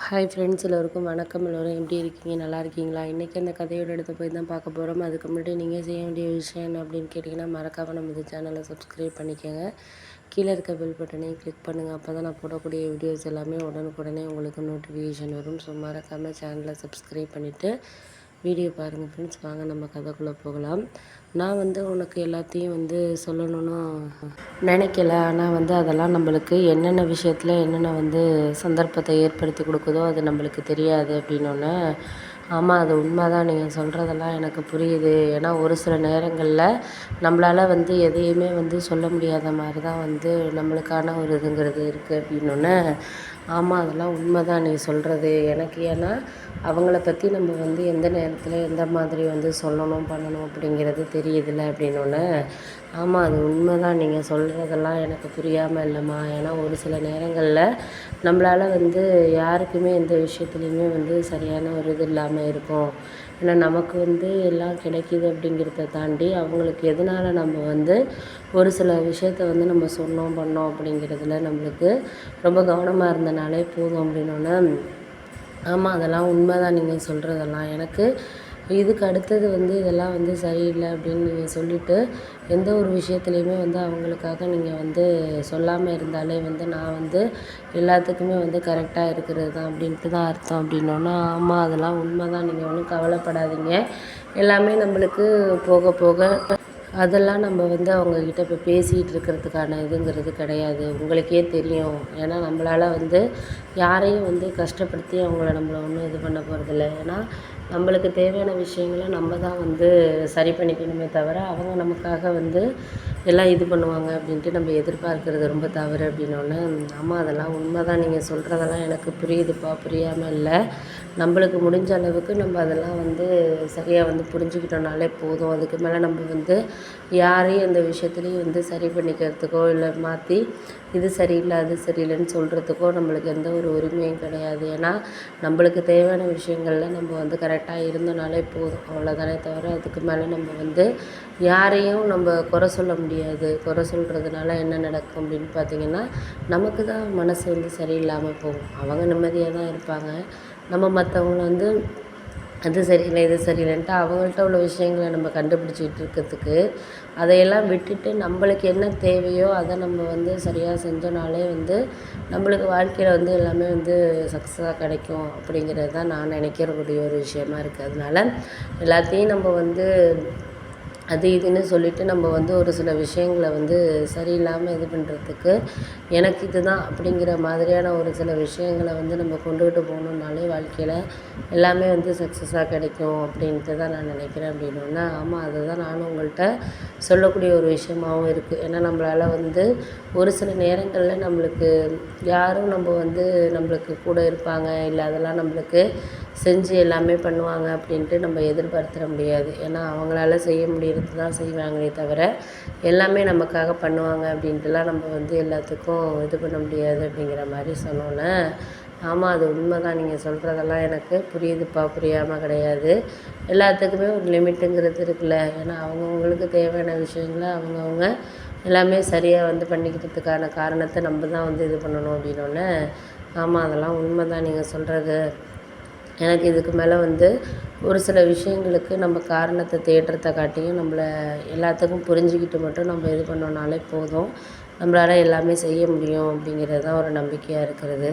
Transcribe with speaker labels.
Speaker 1: Hi friends, எல்லோருக்கும் வணக்கம். எல்லோரும் எப்படி இருக்கீங்க? நல்லா இருக்கீங்களா? இன்றைக்கி அந்த கதையோட இடத்த போய் தான் பார்க்க போகிறோம். அதுக்கு முன்னாடி நீங்கள் செய்ய வேண்டிய விஷயம் என்ன அப்படின்னு கேட்டிங்கன்னா, மறக்காமல் நம்ம இந்த சேனலை சப்ஸ்கிரைப் பண்ணிக்கோங்க. கீழே இருக்க பெல் பட்டனையும் கிளிக் பண்ணுங்கள். அப்போ தான் நான் போடக்கூடிய வீடியோஸ் எல்லாமே உடனுக்குடனே உங்களுக்கு நோட்டிஃபிகேஷன் வரும். ஸோ மறக்காமல் சேனலை சப்ஸ்கிரைப் பண்ணிவிட்டு வீடியோ பாருங்கள் ஃப்ரெண்ட்ஸ். வாங்க நம்ம கதைக்குள்ளே போகலாம். நான் உனக்கு எல்லாத்தையும் சொல்லணும்னு நினைக்கல. ஆனால் அதெல்லாம் நம்மளுக்கு என்னென்ன விஷயத்தில் என்னென்ன சந்தர்ப்பத்தை ஏற்படுத்தி கொடுக்குதோ அது நம்மளுக்கு தெரியாது அப்படின்னோடனே, ஆமாம் அது உண்மை தான், நீங்கள் சொல்கிறதெல்லாம் எனக்கு புரியுது. ஏன்னா ஒரு சில நேரங்களில் நம்மளால் எதையுமே சொல்ல முடியாத மாதிரி தான் நம்மளுக்கான ஒரு இதுங்கிறது இருக்குது அப்படின்னோடனே, ஆமாம் அதெல்லாம் உண்மை தான் நீ சொல்கிறது. எனக்கு ஏன்னா அவங்கள பற்றி நம்ம எந்த நேரத்தில் எந்த மாதிரி சொல்லணும் பண்ணணும் அப்படிங்கிறது தெரியுதில்ல அப்படின்னோடனே, ஆமாம் அது உண்மை தான், நீங்கள் சொல்கிறதெல்லாம் எனக்கு புரியாமல் இல்லைம்மா. ஏன்னா ஒரு சில நேரங்களில் நம்மளால் யாருக்குமே எந்த விஷயத்துலையுமே சரியான ஒரு இது இல்லாமல் இருக்கும். ஏன்னா நமக்கு எல்லாம் கிடைக்கிது அப்படிங்கிறத தாண்டி அவங்களுக்கு எதனால் நம்ம ஒரு சில விஷயத்த நம்ம சொன்னோம் பண்ணோம் அப்படிங்கிறதுல நம்மளுக்கு ரொம்ப கவனமாக இருந்தனாலே போதும் அப்படின்னோடனே, ஆமாம் அதெல்லாம் உண்மை தான் நீங்கள் சொல்கிறதெல்லாம். எனக்கு இதுக்கு அடுத்தது இதெல்லாம் சரியில்லை அப்படின்னு நீங்கள் சொல்லிவிட்டு எந்த ஒரு விஷயத்துலையுமே அவங்களுக்காக நீங்கள் சொல்லாமல் இருந்தாலே நான் எல்லாத்துக்குமே கரெக்டாக இருக்கிறது தான் அப்படின்ட்டு தான் அர்த்தம் அப்படின்னோன்னா, ஆமாம் அதெல்லாம் உண்மை தான், நீங்கள் ஒன்றும் கவலைப்படாதீங்க. எல்லாமே நம்மளுக்கு போக போக அதெல்லாம் நம்ம அவங்கக்கிட்ட இப்போ பேசிகிட்டு இருக்கிறதுக்கான இதுங்கிறது கிடையாது. உங்களுக்கே தெரியும். ஏன்னா நம்மளால் யாரையும் கஷ்டப்படுத்தி அவங்கள நம்மள ஒன்றும் இது பண்ண போகிறதில்ல. ஏன்னா நம்மளுக்கு தேவையான விஷயங்கள நம்ம தான் சரி பண்ணிக்கணுமே தவிர, அவங்க நமக்காக எல்லாம் இது பண்ணுவாங்க அப்படின்ட்டு நம்ம எதிர்பார்க்கிறது ரொம்ப தவறு அப்படின்னோடனே, ஆமாம் அதெல்லாம் உண்மை தான், நீங்கள் சொல்கிறதெல்லாம் எனக்கு புரியுதுப்பா, புரியாமல் இல்லை. நம்மளுக்கு முடிஞ்ச அளவுக்கு நம்ம அதெல்லாம் சரியாக புரிஞ்சுக்கிட்டோம்னாலே போதும். அதுக்கு மேலே நம்ம யாரையும் அந்த விஷயத்துலையும் சரி பண்ணிக்கிறதுக்கோ இல்லை மாற்றி இது சரியில்லை அது சரியில்லைன்னு சொல்கிறதுக்கோ நம்மளுக்கு எந்த ஒரு உரிமையும் கிடையாது. ஏன்னா நம்மளுக்கு தேவையான விஷயங்களில் நம்ம கரெக்டாக இருந்தோனாலே போதும். அவ்வளோதானே தவிர அதுக்கு மேலே நம்ம யாரையும் நம்ம குறை சொல்ல முடியாது. குறை சொல்கிறதுனால என்ன நடக்கும் அப்படின்னு பார்த்திங்கன்னா, நமக்கு தான் மனசு சரியில்லாமல் போகும். அவங்க நிம்மதியாக தான் இருப்பாங்க. நம்ம மற்றவங்கள அது சரியில்லை இது சரியில்லைன்ட்டு அவங்கள்ட்ட உள்ள விஷயங்களை நம்ம கண்டுபிடிச்சிக்கிட்டு இருக்கிறதுக்கு, அதையெல்லாம் விட்டுட்டு நம்மளுக்கு என்ன தேவையோ அதை நம்ம சரியாக செஞ்சோனாலே நம்மளுக்கு வாழ்க்கையில் எல்லாமே சக்ஸஸாக கிடைக்கும் அப்படிங்கிறது தான் நான் நினைக்கிறக்கூடிய ஒரு விஷயமா இருக்குது. அதனால எல்லாத்தையும் நம்ம அது இதுன்னு சொல்லிவிட்டு நம்ம ஒரு சில விஷயங்களை சரியில்லாமல் இது பண்ணுறதுக்கு, எனக்கு இது தான் அப்படிங்கிற மாதிரியான ஒரு சில விஷயங்களை நம்ம கொண்டுகிட்டு போகணுன்னாலே வாழ்க்கையில் எல்லாமே சக்ஸஸாக கிடைக்கும் அப்படின்ட்டு தான் நான் நினைக்கிறேன் அப்படின்னோடனே, ஆமாம் அதை தான் நானும் உங்கள்கிட்ட சொல்லக்கூடிய ஒரு விஷயமாகவும் இருக்குது. ஏன்னா நம்மளால் ஒரு சில நேரங்களில் நம்மளுக்கு யாரும் நம்ம நம்மளுக்கு கூட இருப்பாங்க, இல்லை அதெல்லாம் நம்மளுக்கு செஞ்சு எல்லாமே பண்ணுவாங்க அப்படின்ட்டு நம்ம எதிர்பார்த்துட முடியாது. ஏன்னா அவங்களால செய்ய முடியறது தான் செய்வாங்களே தவிர எல்லாமே நமக்காக பண்ணுவாங்க அப்படின்ட்டுலாம் நம்ம எல்லாத்துக்கும் இது பண்ண முடியாது அப்படிங்கிற மாதிரி சொன்னோன்னே, ஆமாம் அது உண்மை தான், நீங்கள் சொல்கிறதெல்லாம் எனக்கு புரியுதுப்பா, புரியாமல் கிடையாது. எல்லாத்துக்குமே ஒரு லிமிட்டுங்கிறது இருக்குல்ல. ஏன்னா அவங்கவுங்களுக்கு தேவையான விஷயங்களை அவங்கவுங்க எல்லாமே சரியாக பண்ணிக்கிறதுக்கான காரணத்தை நம்ம தான் இது பண்ணணும் அப்படின்னோடனே, ஆமாம் அதெல்லாம் உண்மை தான் நீங்கள் சொல்கிறது. எனக்கு இதுக்கு மேலே ஒரு சில விஷயங்களுக்கு நம்ம காரணத்தை தேடுறத காட்டியும் நம்மளை எல்லாத்துக்கும் புரிஞ்சுக்கிட்டு மட்டும் நம்ம இது பண்ணோம்னாலே போதும். நம்மளால் எல்லாமே செய்ய முடியும் அப்படிங்கிறது தான் ஒரு நம்பிக்கையாக இருக்கிறது.